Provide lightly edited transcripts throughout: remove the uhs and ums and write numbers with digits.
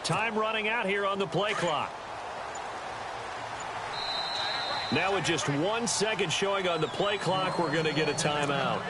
Time running out here on the play clock. Now with just 1 second showing on the play clock, we're going to get a timeout.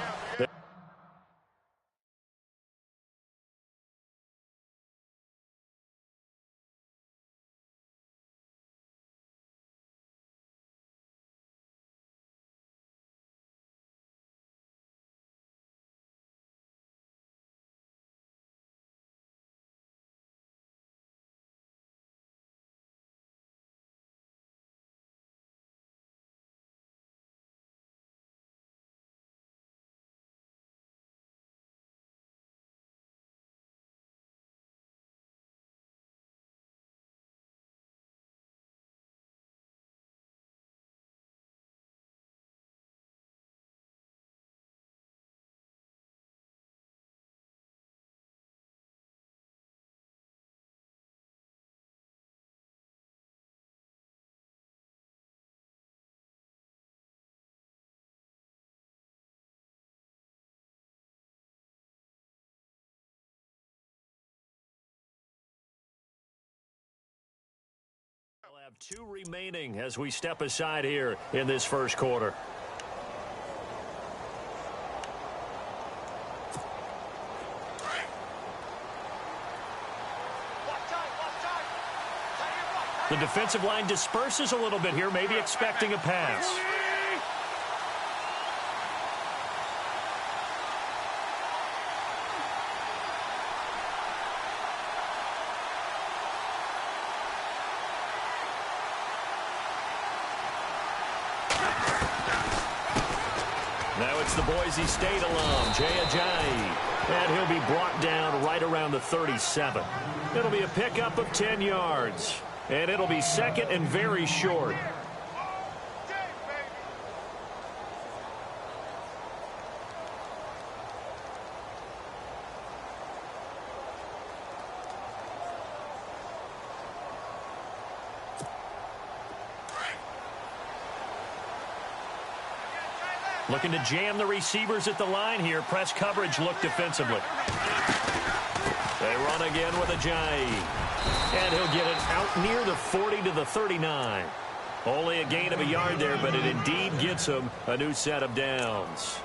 We'll have 2 remaining as we step aside here in this first quarter. The defensive line disperses a little bit here, maybe expecting a pass. Now it's the Boise State alum, Jay Ajayi. And he'll be brought down right around the 37. It'll be a pickup of 10 yards. And it'll be second and very short. Looking to jam the receivers at the line here. Press coverage look defensively. They run again with Ajayi. And he'll get it out near the 40 to the 39. Only a gain of a yard there, but it indeed gets him a new set of downs.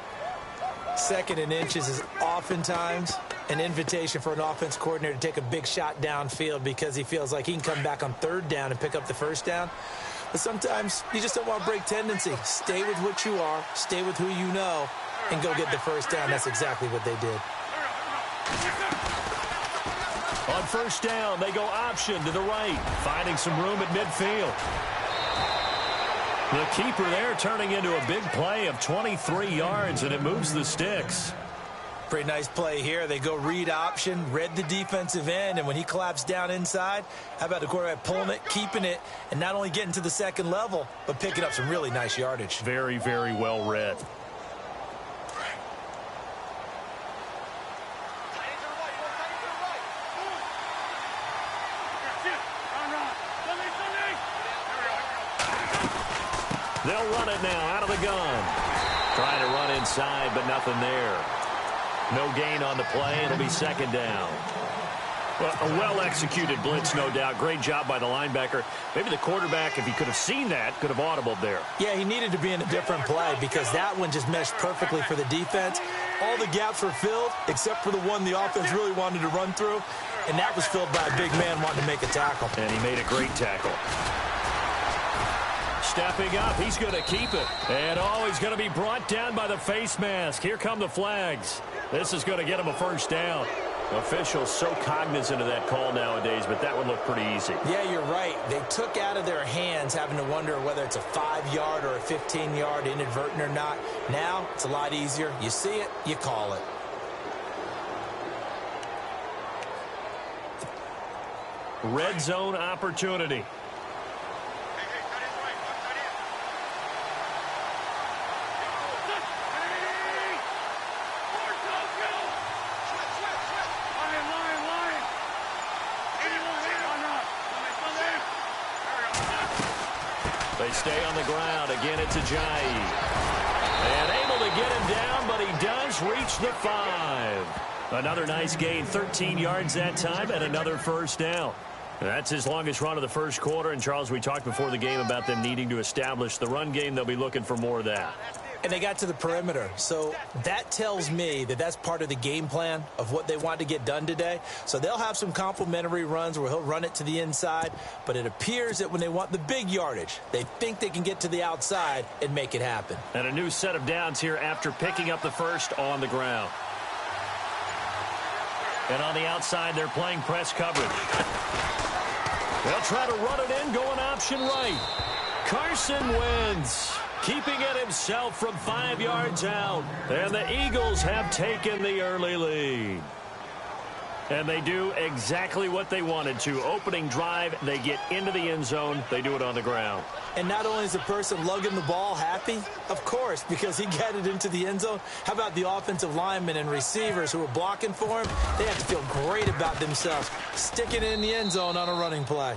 2nd and inches is oftentimes an invitation for an offense coordinator to take a big shot downfield because he feels like he can come back on 3rd down and pick up the 1st down. But sometimes you just don't want to break tendency. Stay with what you are, stay with who you know, and go get the 1st down. That's exactly what they did. On 1st down, they go option to the right, finding some room at midfield. The keeper there turning into a big play of 23 yards, and it moves the sticks. Pretty nice play here. They go read option, read the defensive end, and when he claps down inside, how about the quarterback pulling it, keeping it, and not only getting to the 2nd level, but picking up some really nice yardage. Very, very well read. They'll run it now out of the gun. Trying to run inside, but nothing there. No gain on the play. It'll be 2nd down. Well, a well-executed blitz, no doubt. Great job by the linebacker. Maybe the quarterback, if he could have seen that, could have audibled there. Yeah, he needed to be in a different play because that one just meshed perfectly for the defense. All the gaps were filled except for the one the offense really wanted to run through, and that was filled by a big man wanting to make a tackle. And he made a great tackle. Stepping up, he's going to keep it. And he's going to be brought down by the face mask. Here come the flags. This is going to get him a 1st down. Officials so cognizant of that call nowadays, but that would look pretty easy. Yeah, you're right. They took out of their hands having to wonder whether it's a 5-yard or a 15-yard inadvertent or not. Now, it's a lot easier. You see it, you call it. Red zone opportunity. They stay on the ground. Again, it's Ajayi. And able to get him down, but he does reach the 5. Another nice gain, 13 yards that time, and another 1st down. That's his longest run of the first quarter. And, Charles, we talked before the game about them needing to establish the run game. They'll be looking for more of that. And they got to the perimeter. So that tells me that that's part of the game plan of what they want to get done today. So they'll have some complementary runs where he'll run it to the inside. But it appears that when they want the big yardage, they think they can get to the outside and make it happen. And a new set of downs here after picking up the first on the ground. And on the outside, they're playing press coverage. They'll try to run it in, going option right. Carson Wentz keeping it himself from 5 yards out. And the Eagles have taken the early lead. And they do exactly what they wanted to. Opening drive, they get into the end zone. They do it on the ground. And not only is the person lugging the ball happy, of course, because he got it into the end zone. How about the offensive linemen and receivers who are blocking for him? They have to feel great about themselves, sticking it in the end zone on a running play.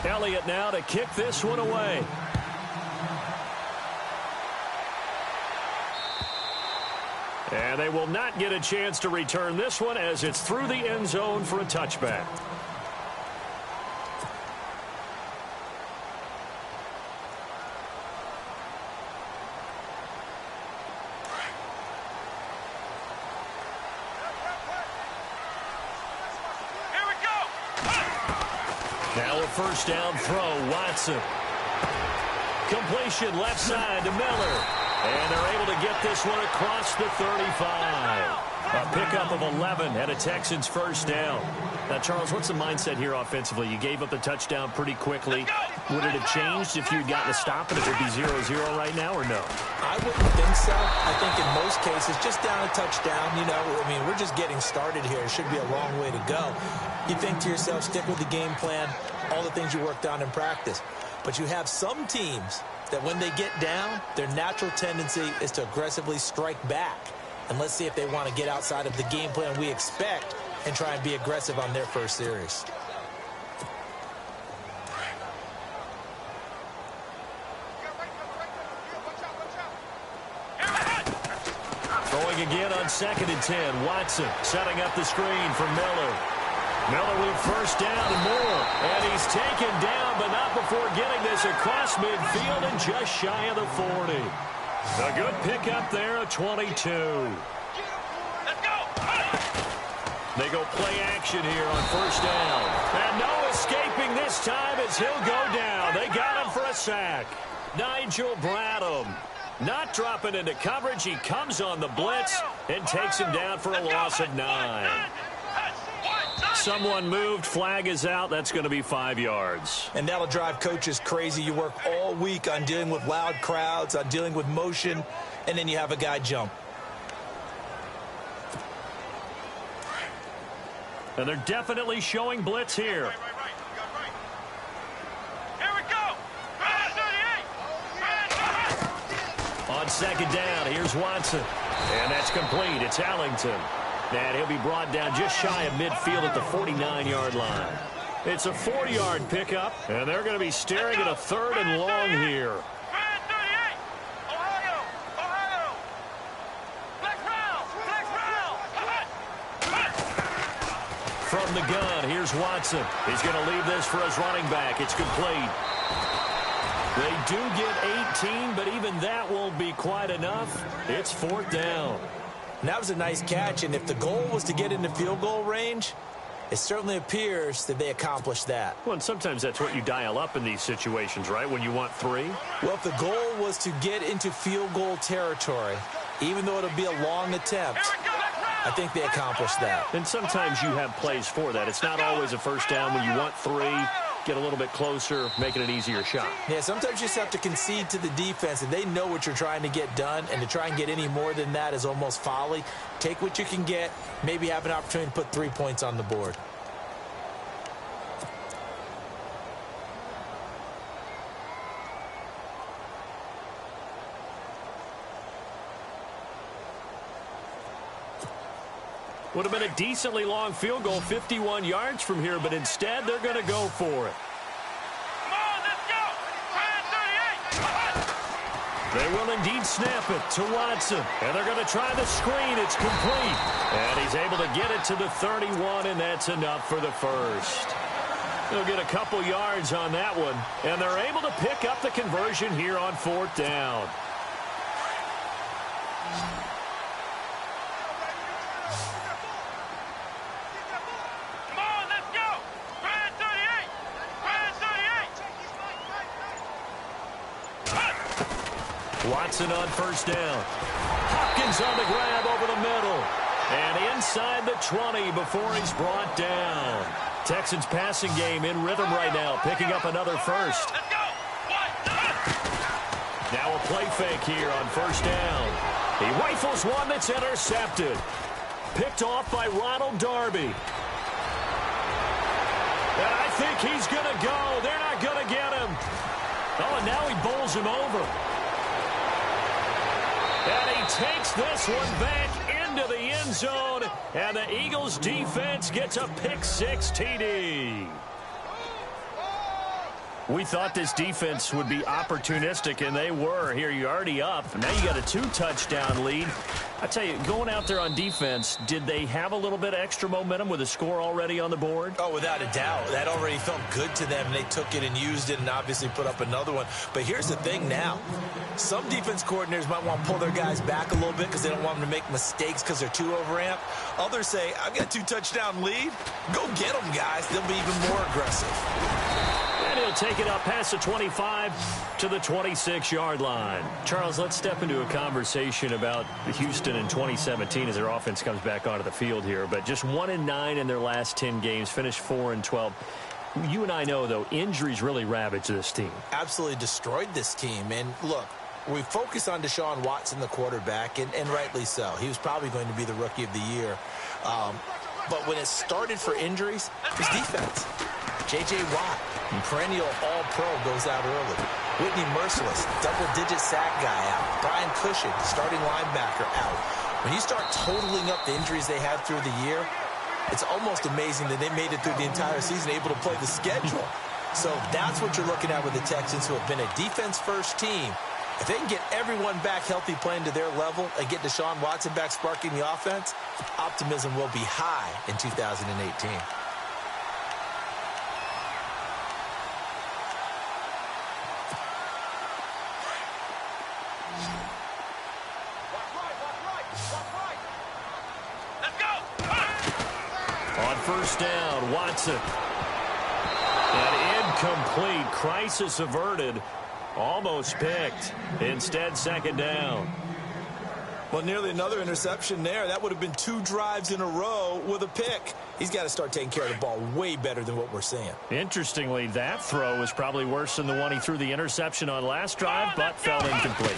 Elliott now to kick this one away. And they will not get a chance to return this one as it's through the end zone for a touchback. First down throw, Watson. Completion left side to Miller. And they're able to get this one across the 35. A pickup of 11 and a Texans first down. Now, Charles, what's the mindset here offensively? You gave up the touchdown pretty quickly. Would it have changed if you'd gotten a stop and it would be 0-0 right now or no? I wouldn't think so. I think in most cases, just down a touchdown, you know, I mean, we're just getting started here. It should be a long way to go. You think to yourself, stick with the game plan, all the things you worked on in practice. But you have some teams that when they get down, their natural tendency is to aggressively strike back. And let's see if they want to get outside of the game plan we expect and try and be aggressive on their first series. Throwing again on 2nd and 10. Watson setting up the screen for Miller. Miller with first down and more. And he's taken down, but not before getting this across midfield and just shy of the 40. A good pickup there at 22. Let's go. They go play action here on first down. And no escaping this time as he'll go down. They got him for a sack. Nigel Bradham not dropping into coverage. He comes on the blitz and takes him down for a loss of 9. Someone moved. Flag is out. That's going to be 5 yards. And that'll drive coaches crazy. You work all week on dealing with loud crowds, on dealing with motion, and then you have a guy jump. And they're definitely showing blitz here. Here we go. On 2nd down, here's Watson. And that's complete. It's Ellington. And he'll be brought down just shy of midfield at the 49-yard line. It's a 4-yard pickup, and they're going to be staring at a 3rd and long here. From the gun, here's Watson. He's going to leave this for his running back. It's complete. They do get 18, but even that won't be quite enough. It's 4th down. And that was a nice catch, and if the goal was to get into field goal range, it certainly appears that they accomplished that. Well, and sometimes that's what you dial up in these situations, right, when you want 3? Well, if the goal was to get into field goal territory, even though it'll be a long attempt, I think they accomplished that. And sometimes you have plays for that. It's not always a first down when you want 3. Get a little bit closer, making an easier shot. Yeah, sometimes you just have to concede to the defense, and they know what you're trying to get done, and to try and get any more than that is almost folly. Take what you can get, maybe have an opportunity to put 3 points on the board. Would have been a decently long field goal, 51 yards from here, but instead they're going to go for it. Come on, let's go. Try 38. They will indeed snap it to Watson. And they're going to try the screen. It's complete. And he's able to get it to the 31, and that's enough for the first. They'll get a couple yards on that one. And they're able to pick up the conversion here on 4th down. Come on, let's go. Try 38. Try 38. Watson on 1st down. Hopkins on the grab over the middle. And inside the 20 before he's brought down. Texans passing game in rhythm right now, picking up another first. Let's go. Now a play fake here on 1st down. He rifles one that's intercepted. Picked off by Ronald Darby. And I think he's going to go. They're not going to get him. Oh, and now he bowls him over. And he takes this one back into the end zone. And the Eagles defense gets a pick-6 TD. We thought this defense would be opportunistic, and they were. Here, you're already up. Now you got a 2-touchdown lead. I tell you, going out there on defense, did they have a little bit of extra momentum with a score already on the board? Oh, without a doubt. That already felt good to them. They took it and used it and obviously put up another one. But here's the thing now. Some defense coordinators might want to pull their guys back a little bit because they don't want them to make mistakes because they're too overamped. Others say, I've got a 2-touchdown lead. Go get them, guys. They'll be even more aggressive. And he'll take it up past the 25 to the 26-yard line. Charles, let's step into a conversation about Houston in 2017 as their offense comes back onto the field here. But just 1-9 in their last 10 games, finished 4-12. You and I know, though, injuries really ravaged this team. Absolutely destroyed this team. And look, we focus on Deshaun Watson, the quarterback, and rightly so. He was probably going to be the rookie of the year. But when it started for injuries, it was defense. J.J. Watt, perennial all-pro, goes out early. Whitney Merciless, double-digit sack guy out. Brian Cushing, starting linebacker, out. When you start totaling up the injuries they had through the year, it's almost amazing that they made it through the entire season able to play the schedule. So that's what you're looking at with the Texans, who have been a defense-first team. If they can get everyone back healthy playing to their level and get Deshaun Watson back sparking the offense, optimism will be high in 2018. On 1st down, Watson. And incomplete. Crisis averted. Almost picked. Instead, 2nd down. Well, nearly another interception there. That would have been 2 drives in a row with a pick. He's got to start taking care of the ball way better than what we're seeing. Interestingly, that throw was probably worse than the one he threw the interception on last drive, but fell incomplete.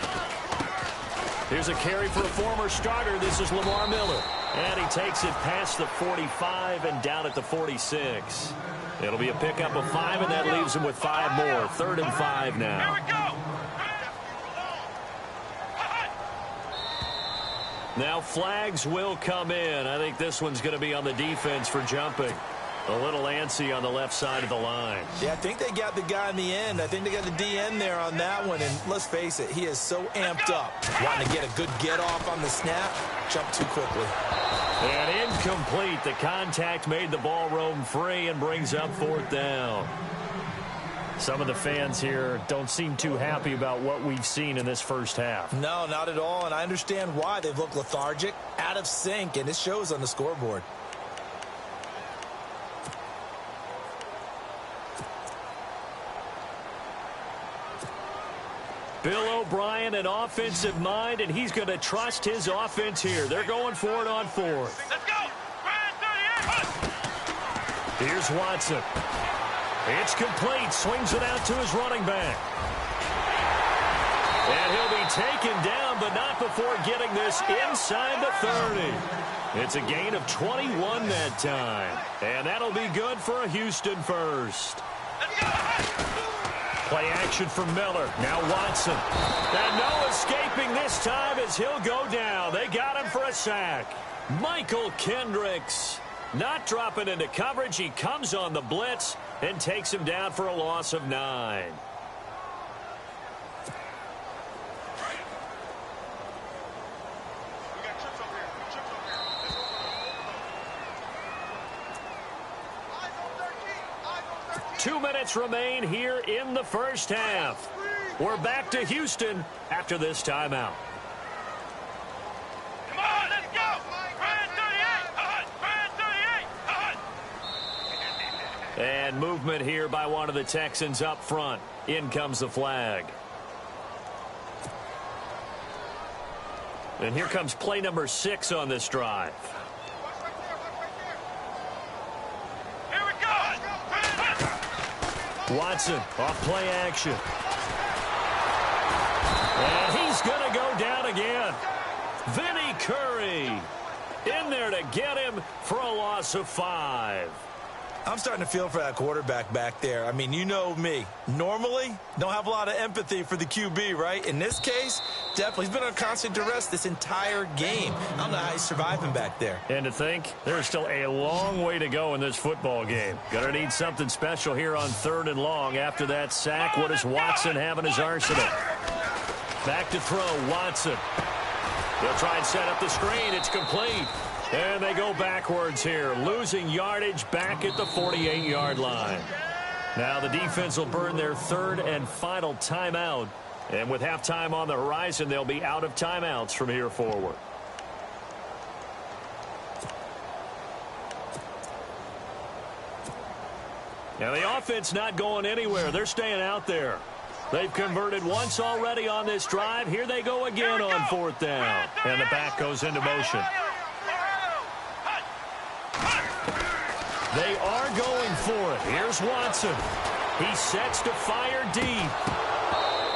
Here's a carry for a former starter. This is Lamar Miller. And he takes it past the 45 and down at the 46. It'll be a pickup of 5, and that leaves him with 5 more. 3rd and 5 now. Here we go. Now flags will come in. I think this one's going to be on the defense for jumping. A little antsy on the left side of the line. Yeah, I think they got the guy in the end. I think they got the DN there on that one. And let's face it, he is so amped up. Wanting to get a good get off on the snap, jump too quickly. And incomplete. The contact made the ball roam free and brings up 4th down. Some of the fans here don't seem too happy about what we've seen in this first half. No, not at all. And I understand why. They've looked lethargic, out of sync, and it shows on the scoreboard. Bill O'Brien, an offensive mind, and he's going to trust his offense here. They're going for it on 4th. Let's go. Try 38. Here's Watson. It's complete. Swings it out to his running back. And he'll be taken down, but not before getting this inside the 30. It's a gain of 21 that time. And that'll be good for a Houston first. Let's go. Play action for Miller. Now Watson. And no escaping this time as he'll go down. They got him for a sack. Michael Kendricks not dropping into coverage. He comes on the blitz and takes him down for a loss of 9. Two minutes remain here in the first half. We're back to Houston after this timeout. Come on, let's go! Brand 38! And movement here by one of the Texans up front. In comes the flag. And here comes play number 6 on this drive. Watson off play action. And he's going to go down again. Vinny Curry in there to get him for a loss of 5. I'm starting to feel for that quarterback back there. I mean, you know me. Normally, don't have a lot of empathy for the QB, right? In this case, definitely. He's been on constant duress this entire game. I don't know how he's surviving back there. And to think, there's still a long way to go in this football game. Gonna need something special here on 3rd and long. After that sack, what does Watson have in his arsenal? Back to throw, Watson. They'll try and set up the screen. It's complete. And they go backwards here, losing yardage back at the 48-yard line. Now the defense will burn their 3rd and final timeout. And with halftime on the horizon, they'll be out of timeouts from here forward. Now the offense not going anywhere. They're staying out there. They've converted once already on this drive. Here they go again on 4th down. And the back goes into motion. They are going for it. Here's Watson. He sets to fire deep.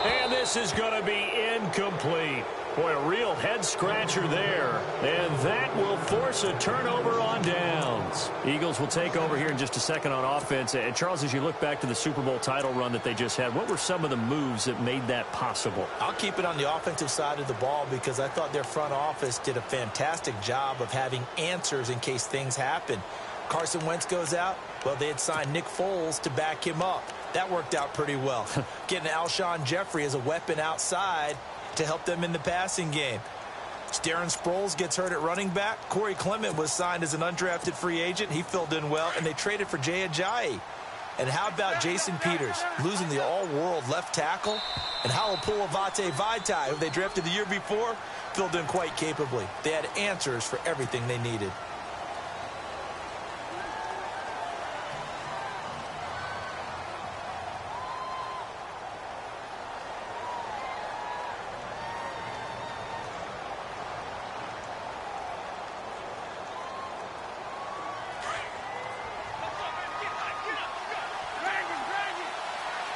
And this is going to be incomplete. Boy, a real head-scratcher there. And that will force a turnover on downs. Eagles will take over here in just a second on offense. And, Charles, as you look back to the Super Bowl title run that they just had, what were some of the moves that made that possible? I'll keep it on the offensive side of the ball because I thought their front office did a fantastic job of having answers in case things happen. Carson Wentz goes out. Well, they had signed Nick Foles to back him up. That worked out pretty well. Getting Alshon Jeffrey as a weapon outside to help them in the passing game. Darren Sproles gets hurt at running back. Corey Clement was signed as an undrafted free agent. He filled in well, and they traded for Jay Ajayi. And how about Jason Peters losing the all-world left tackle? And Halapoulivaati Vaitai, who they drafted the year before, filled in quite capably. They had answers for everything they needed.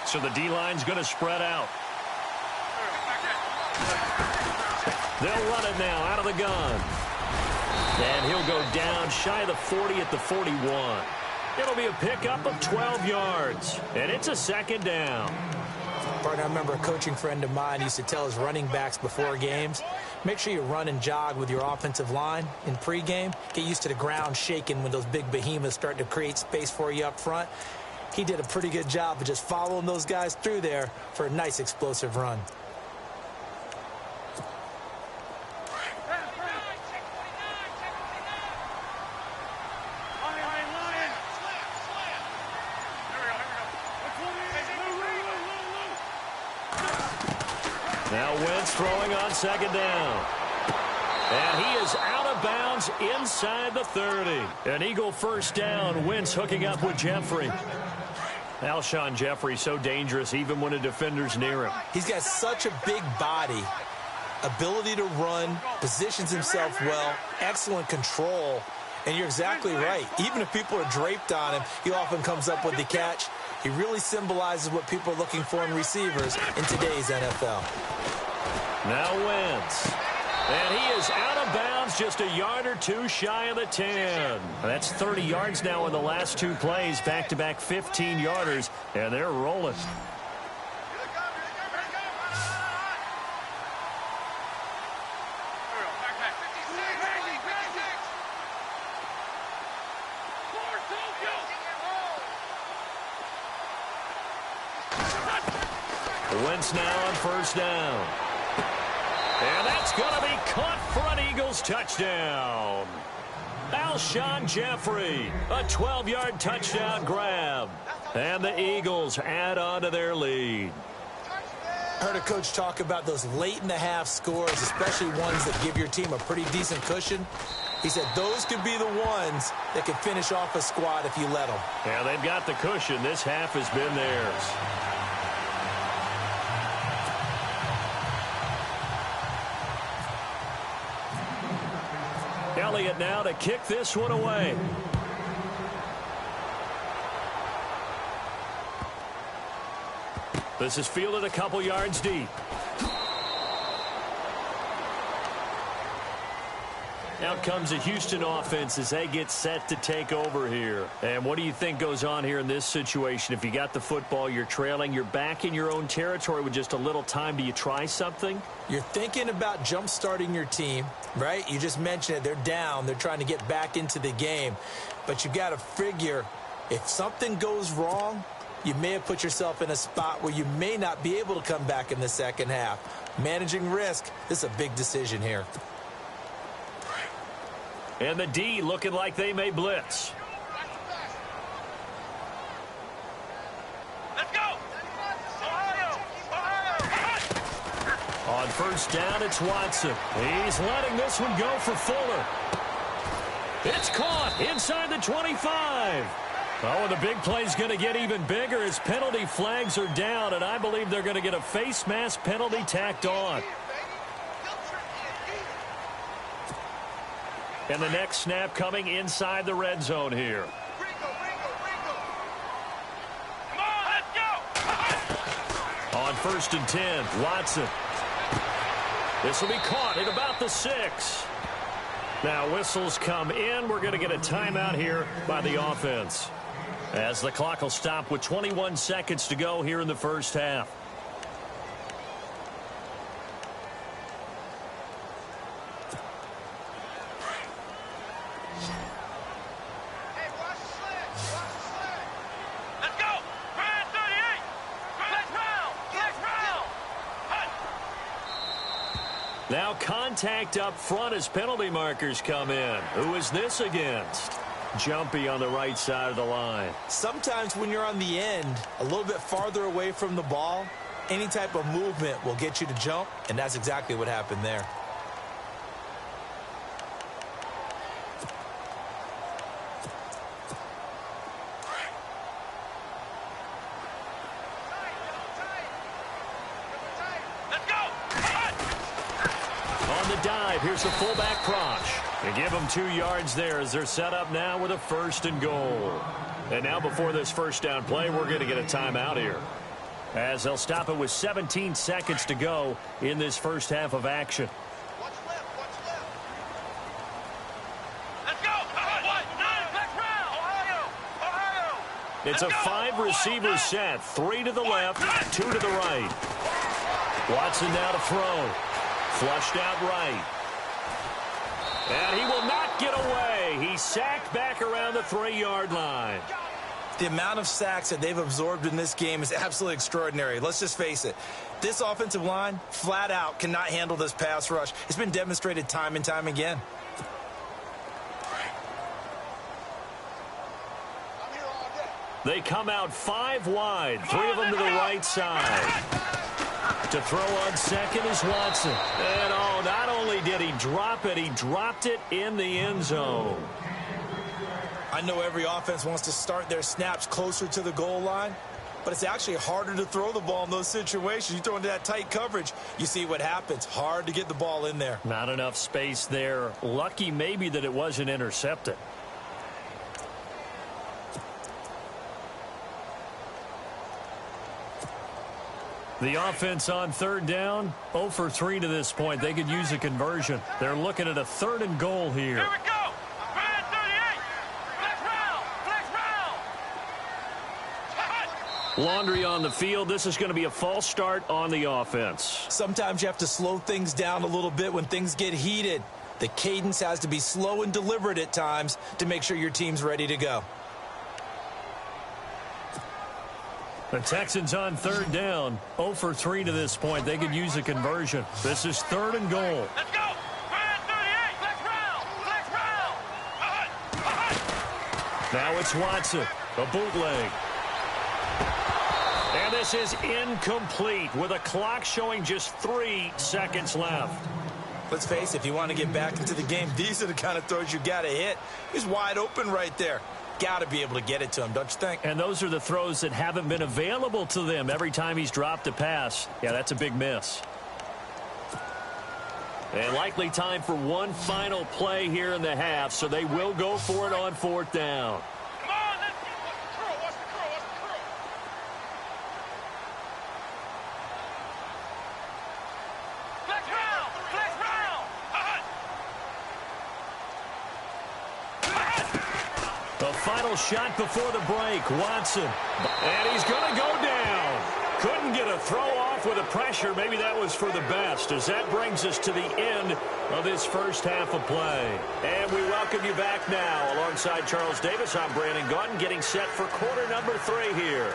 So the D-line's going to spread out. They'll run it now out of the gun. And he'll go down shy of the 40 at the 41. It'll be a pickup of 12 yards. And it's a 2nd down. Partner, I remember a coaching friend of mine used to tell his running backs before games, make sure you run and jog with your offensive line in pregame. Get used to the ground shaking when those big behemoths start to create space for you up front. He did a pretty good job of just following those guys through there for a nice explosive run. Now Wentz throwing on 2nd down. And he is out of bounds inside the 30. An Eagle 1st down. Wentz hooking up with Jeffrey. Alshon Jeffrey so dangerous even when a defender's near him. He's got such a big body, ability to run, positions himself well, excellent control. And you're exactly right. Even if people are draped on him, he often comes up with the catch. He really symbolizes what people are looking for in receivers in today's NFL. Now Wentz. And he is out of bounds just a yard or two shy of the 10. That's 30 yards now in the last 2 plays. Back-to-back 15-yarders. And they're rolling. Wentz now on first down. And that's going to be caught for an Eagles touchdown. Alshon Jeffrey, a 12-yard touchdown grab. And the Eagles add on to their lead. I heard a coach talk about those late-in-the-half scores, especially ones that give your team a pretty decent cushion. He said those could be the ones that could finish off a squad if you let them. Yeah, they've got the cushion. This half has been theirs. Elliott now to kick this one away. This is fielded a couple yards deep. Out comes the Houston offense as they get set to take over here. And what do you think goes on here in this situation? If you got the football, you're trailing, you're back in your own territory with just a little time. Do you try something? You're thinking about jump-starting your team, right? You just mentioned it. They're down. They're trying to get back into the game. But you got to figure if something goes wrong, you may have put yourself in a spot where you may not be able to come back in the second half. Managing risk, this is a big decision here. And the D looking like they may blitz. Let's go! Ohio! On first down, it's Watson. He's letting this one go for Fuller. It's caught inside the 25. Oh, and the big play's going to get even bigger as penalty flags are down, and I believe they're going to get a face mask penalty tacked on. And the next snap coming inside the red zone here. Come on, let's go! On first and 10, Watson. This will be caught at about the 6. Now whistles come in. We're going to get a timeout here by the offense, as the clock will stop with 21 seconds to go here in the first half. Let's go! Ryan 38! Next round! Next round! Now contact up front as penalty markers come in. Who is this against? Jumpy on the right side of the line. Sometimes when you're on the end, a little bit farther away from the ball, any type of movement will get you to jump, and that's exactly what happened there. Let's go! On the dive, here's the fullback Prosh. They give them 2 yards there as they're set up now with a first and goal. And now before this first down play, we're going to get a timeout here, as they'll stop it with 17 seconds to go in this first half of action. What's left? What's left? Let's go! Next round! Ohio! Ohio! It's a 5-receiver set, 3 to the left, 2 to the right. Watson now to throw. Flushed out right. And he will not get away. He's sacked back around the 3-yard line. The amount of sacks that they've absorbed in this game is absolutely extraordinary. Let's just face it. This offensive line, flat out, cannot handle this pass rush. It's been demonstrated time and time again. They come out 5 wide, 3 of them to the right side. To throw on second is Watson. And oh, not only did he drop it, he dropped it in the end zone. I know every offense wants to start their snaps closer to the goal line, but it's actually harder to throw the ball in those situations. You throw into that tight coverage, you see what happens. Hard to get the ball in there. Not enough space there. Lucky maybe that it wasn't intercepted. The offense on third down, 0 for 3 to this point. They could use a conversion. They're looking at a 3rd and goal here. Here we go! Ryan 38! Next round! Next round! Laundry on the field. This is going to be a false start on the offense. Sometimes you have to slow things down a little bit when things get heated. The cadence has to be slow and deliberate at times to make sure your team's ready to go. The Texans on third down, 0 for 3 to this point. They could use a conversion. This is 3rd and goal. Let's go. 38. Flex round. Flex round. Now it's Watson, a bootleg. And this is incomplete with a clock showing just 3 seconds left. Let's face it, if you want to get back into the game, these are the kind of throws you got to hit. He's wide open right there. Got to be able to get it to him, don't you think? And those are the throws that haven't been available to them every time he's dropped a pass. Yeah, that's a big miss. And likely time for one final play here in the half, so they will go for it on 4th down. Come on, let's get watch the curl. Watch the curl. Watch the curl. Flex round. Flex round. The final shot before the break, Watson. And he's going to go down. Couldn't get a throw off with the pressure. Maybe that was for the best, as that brings us to the end of this first half of play. And we welcome you back now. Alongside Charles Davis, I'm Brandon Gaudin, getting set for quarter number 3 here.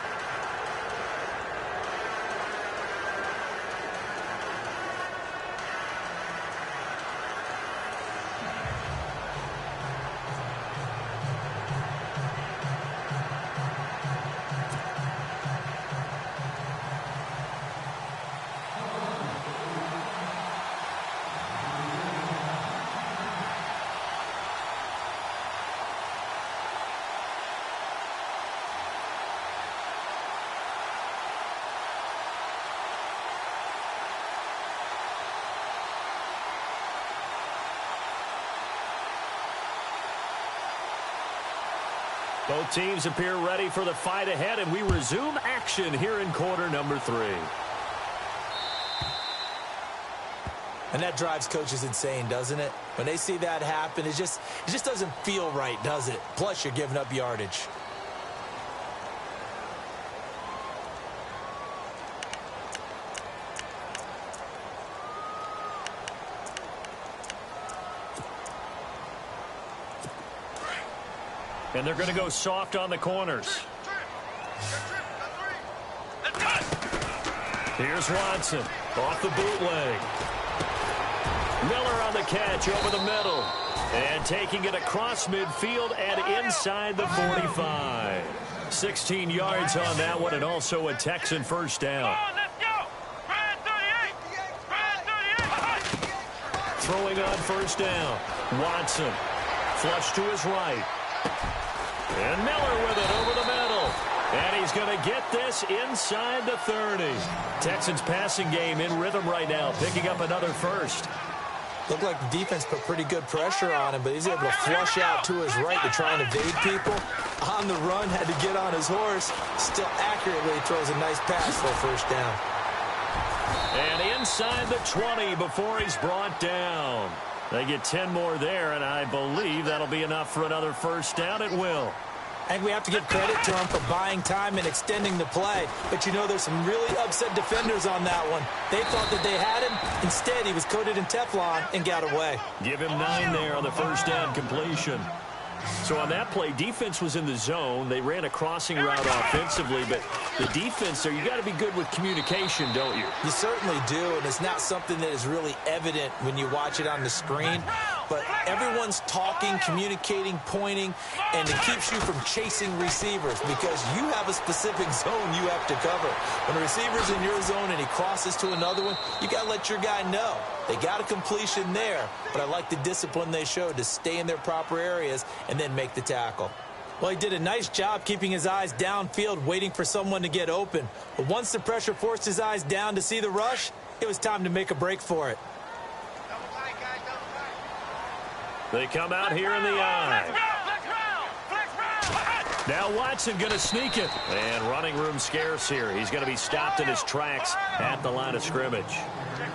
Both teams appear ready for the fight ahead, and we resume action here in quarter number 3. And that drives coaches insane, doesn't it? When they see that happen, it just doesn't feel right, does it? Plus, you're giving up yardage. And they're going to go soft on the corners. Here's Watson off the bootleg. Miller on the catch over the middle. And taking it across midfield and inside the 45. 16 yards on that one, and also a Texan first down. Throwing on first down. Watson. Flush to his right. And Miller with it over the middle. And he's going to get this inside the 30. Texans passing game in rhythm right now, picking up another first. Looked like the defense put pretty good pressure on him, but he's able to flush out to his right to try and evade people. On the run, had to get on his horse. Still accurately throws a nice pass for a first down. And inside the 20 before he's brought down. They get 10 more there, and I believe that'll be enough for another first down. It will. I think we have to give credit to him for buying time and extending the play. But, you know, there's some really upset defenders on that one. They thought that they had him. Instead, he was coated in Teflon and got away. Give him 9 there on the first down completion. So on that play, defense was in the zone. They ran a crossing route offensively, but the defense there, you got to be good with communication, don't you? You certainly do, and it's not something that is really evident when you watch it on the screen. But everyone's talking, communicating, pointing, and it keeps you from chasing receivers because you have a specific zone you have to cover. When a receiver's in your zone and he crosses to another one, you got to let your guy know. They got a completion there, but I like the discipline they showed to stay in their proper areas and then make the tackle. Well, he did a nice job keeping his eyes downfield, waiting for someone to get open. But once the pressure forced his eyes down to see the rush, it was time to make a break for it. They come out here in the eye. Now Watson going to sneak it. And running room scarce here. He's going to be stopped in his tracks at the line of scrimmage.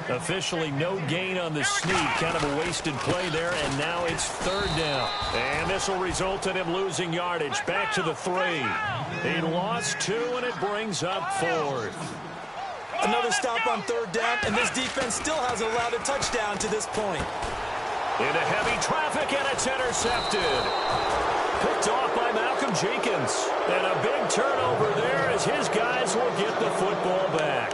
Officially no gain on the sneak. Kind of a wasted play there, and now it's third down. And this will result in him losing yardage. Back to the 3. He lost 2, and it brings up 4th. Another stop on third down, and this defense still hasn't allowed a touchdown to this point. Into heavy traffic, and it's intercepted. Picked off by Malcolm Jenkins. And a big turnover there as his guys will get the football back.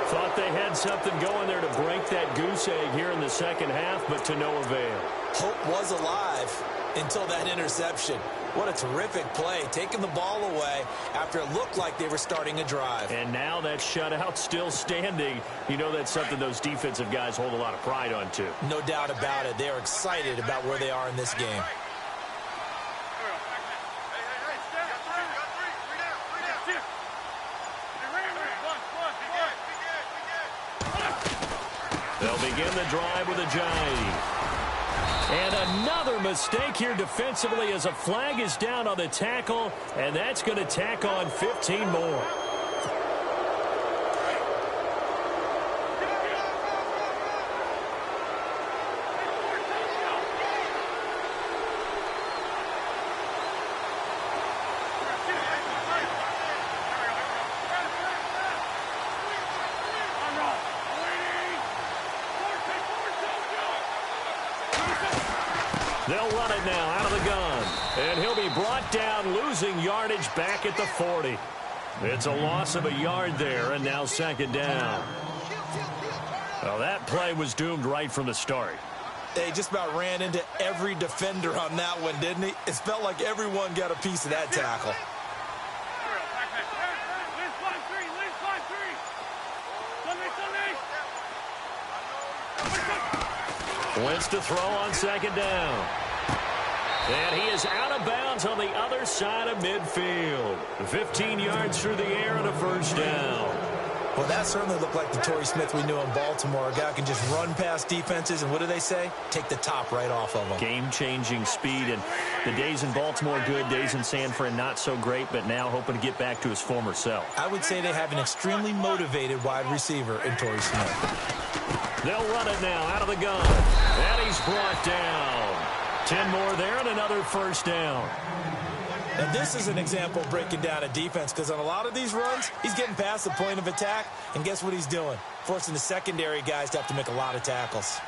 Thought they had something going there to break that goose egg here in the second half, but to no avail. Hope was alive until that interception. What a terrific play, taking the ball away after it looked like they were starting a drive. And now that shutout still standing. You know that's something those defensive guys hold a lot of pride on, too. No doubt about it. They are excited about where they are in this game. They'll begin the drive with a jive. And another mistake here defensively as a flag is down on the tackle, and that's going to tack on 15 more. They'll run it now out of the gun. And he'll be brought down, losing yardage back at the 40. It's a loss of a yard there, and now second down. Well, that play was doomed right from the start. They just about ran into every defender on that one, didn't he? It felt like everyone got a piece of that tackle. Wentz to throw on second down. And he is out of bounds on the other side of midfield. 15 yards through the air and a first down. Well, that certainly looked like the Torrey Smith we knew in Baltimore. A guy who can just run past defenses, and what do they say? Take the top right off of them. Game-changing speed, and the days in Baltimore good, days in San Fran not so great, but now hoping to get back to his former self. I would say they have an extremely motivated wide receiver in Torrey Smith. They'll run it now out of the gun. And he's brought down. 10 more there and another first down. And this is an example of breaking down a defense, because on a lot of these runs, he's getting past the point of attack, and guess what he's doing? Forcing the secondary guys to have to make a lot of tackles.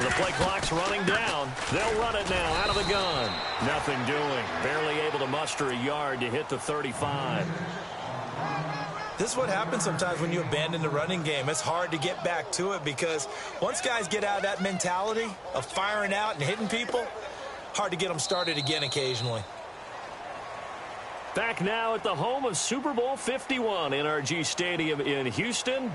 The play clock's running down. They'll run it now out of the gun. Nothing doing. Barely able to muster a yard to hit the 35. This is what happens sometimes when you abandon the running game. It's hard to get back to it because once guys get out of that mentality of firing out and hitting people, hard to get them started again occasionally. Back now at the home of Super Bowl 51, NRG Stadium in Houston.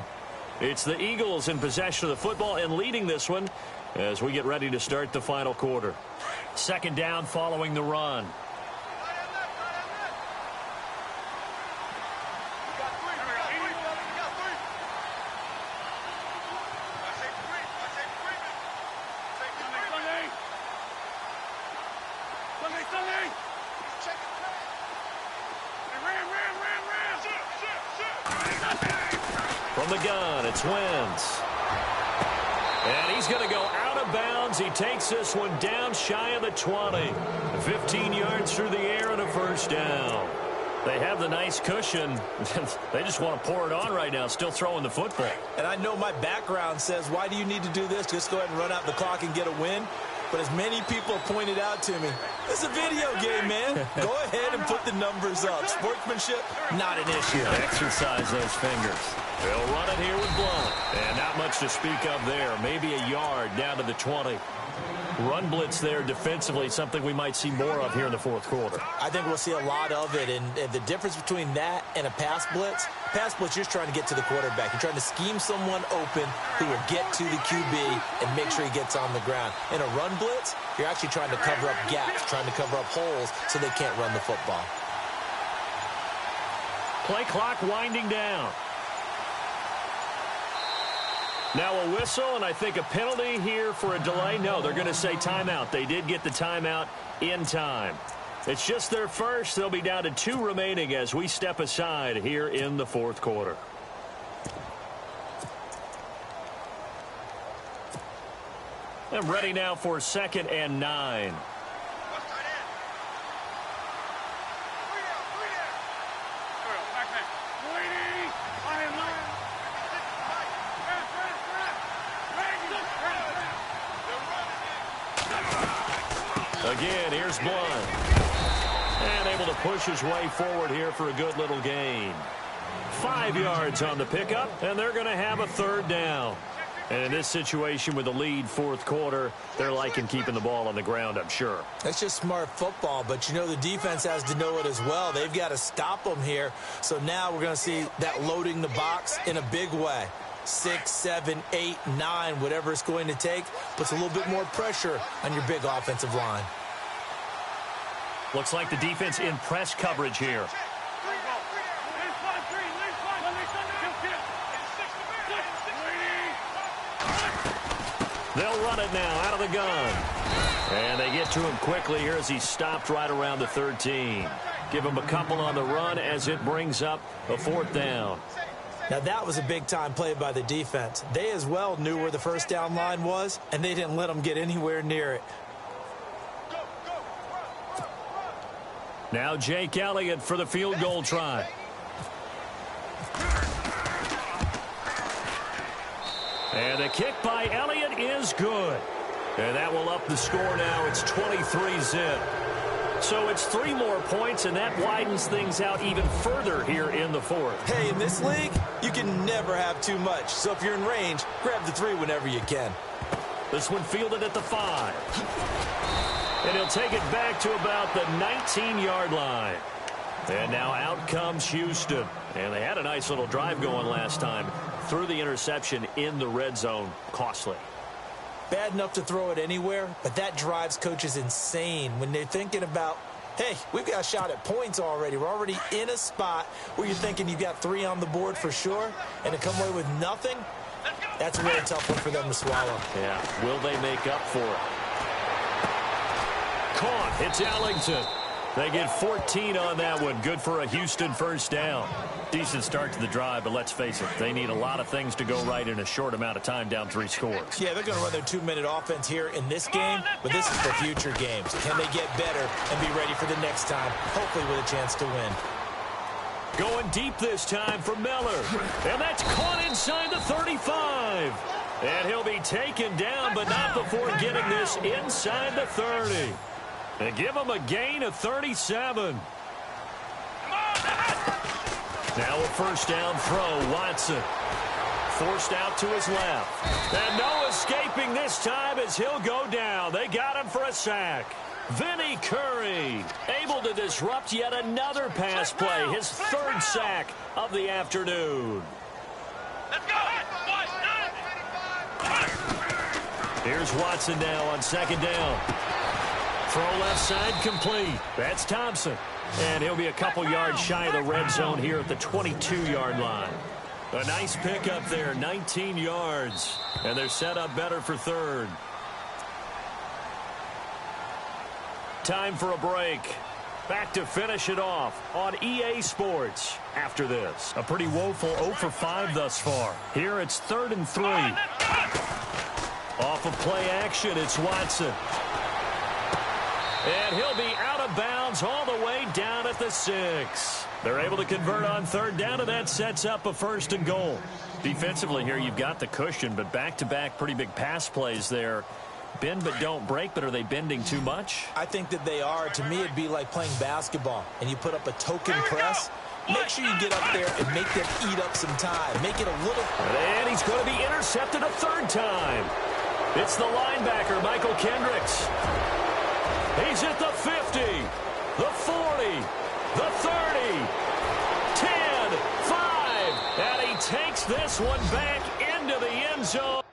It's the Eagles in possession of the football and leading this one as we get ready to start the final quarter. Second down following the run. From the gun, it's Wentz. And he's going to go out of bounds. He takes this one down shy of the 20. 15 yards through the air and a first down. They have the nice cushion. They just want to pour it on right now, still throwing the football. And I know my background says, why do you need to do this? Just go ahead and run out the clock and get a win. But as many people pointed out to me, it's a video game, man. Go ahead and put the numbers up. Sportsmanship, not an issue. Exercise those fingers. They'll run it here with Blount. And not much to speak of there. Maybe a yard down to the 20. Run blitz there defensively, something we might see more of here in the fourth quarter. I think we'll see a lot of it, and the difference between that and a pass blitz, you're just trying to get to the quarterback. You're trying to scheme someone open who will get to the QB and make sure he gets on the ground. In a run blitz, you're actually trying to cover up gaps, trying to cover up holes so they can't run the football. Play clock winding down. Now a whistle, and I think a penalty here for a delay. No, they're going to say timeout. They did get the timeout in time. It's just their first. They'll be down to 2 remaining as we step aside here in the fourth quarter. I'm ready now for 2nd and 9. Again, here's Blunt. And able to push his way forward here for a good little gain. 5 yards on the pickup, and they're going to have a third down. And in this situation with the lead fourth quarter, they're liking keeping the ball on the ground, I'm sure. That's just smart football, but you know the defense has to know it as well. They've got to stop them here. So now we're going to see that loading the box in a big way. 6, 7, 8, 9, whatever it's going to take, puts a little bit more pressure on your big offensive line. Looks like the defense in press coverage here. They'll run it now out of the gun. And they get to him quickly here as he's stopped right around the 13. Give him a couple on the run as it brings up a fourth down. Now, that was a big-time play by the defense. They as well knew where the first down line was, and they didn't let them get anywhere near it. Now Jake Elliott for the field goal try. And the kick by Elliott is good. And that will up the score now. It's 23-zip. So it's 3 more points, and that widens things out even further here in the fourth. Hey, in this league, you can never have too much. So if you're in range, grab the 3 whenever you can. This one fielded at the 5. And he'll take it back to about the 19-yard line. And now out comes Houston. And they had a nice little drive going last time. Threw the interception in the red zone. Costly. Bad enough to throw it anywhere, but that drives coaches insane when they're thinking about, hey, we've got a shot at points already. We're already in a spot where you're thinking you've got 3 on the board for sure, and to come away with nothing, that's a really tough one for them to swallow. Yeah, will they make up for it? Caught. It's Ellington. They get 14 on that one. Good for a Houston first down. Decent start to the drive, but let's face it, they need a lot of things to go right in a short amount of time, down 3 scores. Yeah, they're going to run their 2-minute offense here in this game, but this is for future games. Can they get better and be ready for the next time, hopefully with a chance to win? Going deep this time for Miller. And that's caught inside the 35. And he'll be taken down, but not before getting this inside the 30. And give him a gain of 37. Now a first down throw, Watson. Forced out to his left. And no escaping this time as he'll go down. They got him for a sack. Vinny Curry able to disrupt yet another pass play. His 3rd sack of the afternoon. Let's go. Here's Watson now on 2nd down. Throw left side complete. That's Thompson. And he'll be a couple yards shy of the red zone here at the 22-yard line. A nice pickup there, 19 yards. And they're set up better for 3rd. Time for a break. Back to finish it off on EA Sports after this. A pretty woeful 0 for 5 thus far. Here it's 3rd and 3. Off of play action, it's Watson. And he'll be out of bounds all the way down at the 6. They're able to convert on 3rd down, and that sets up a 1st and goal. Defensively here, you've got the cushion, but back-to-back pretty big pass plays there. Bend but don't break, but are they bending too much? I think that they are. To me, it'd be like playing basketball, and you put up a token press. Make sure you get up there and make them eat up some time. Make it a little... And he's going to be intercepted a 3rd time. It's the linebacker, Michael Kendricks. He's at the 50, the 40, the 30, 10, 5, and he takes this one back into the end zone.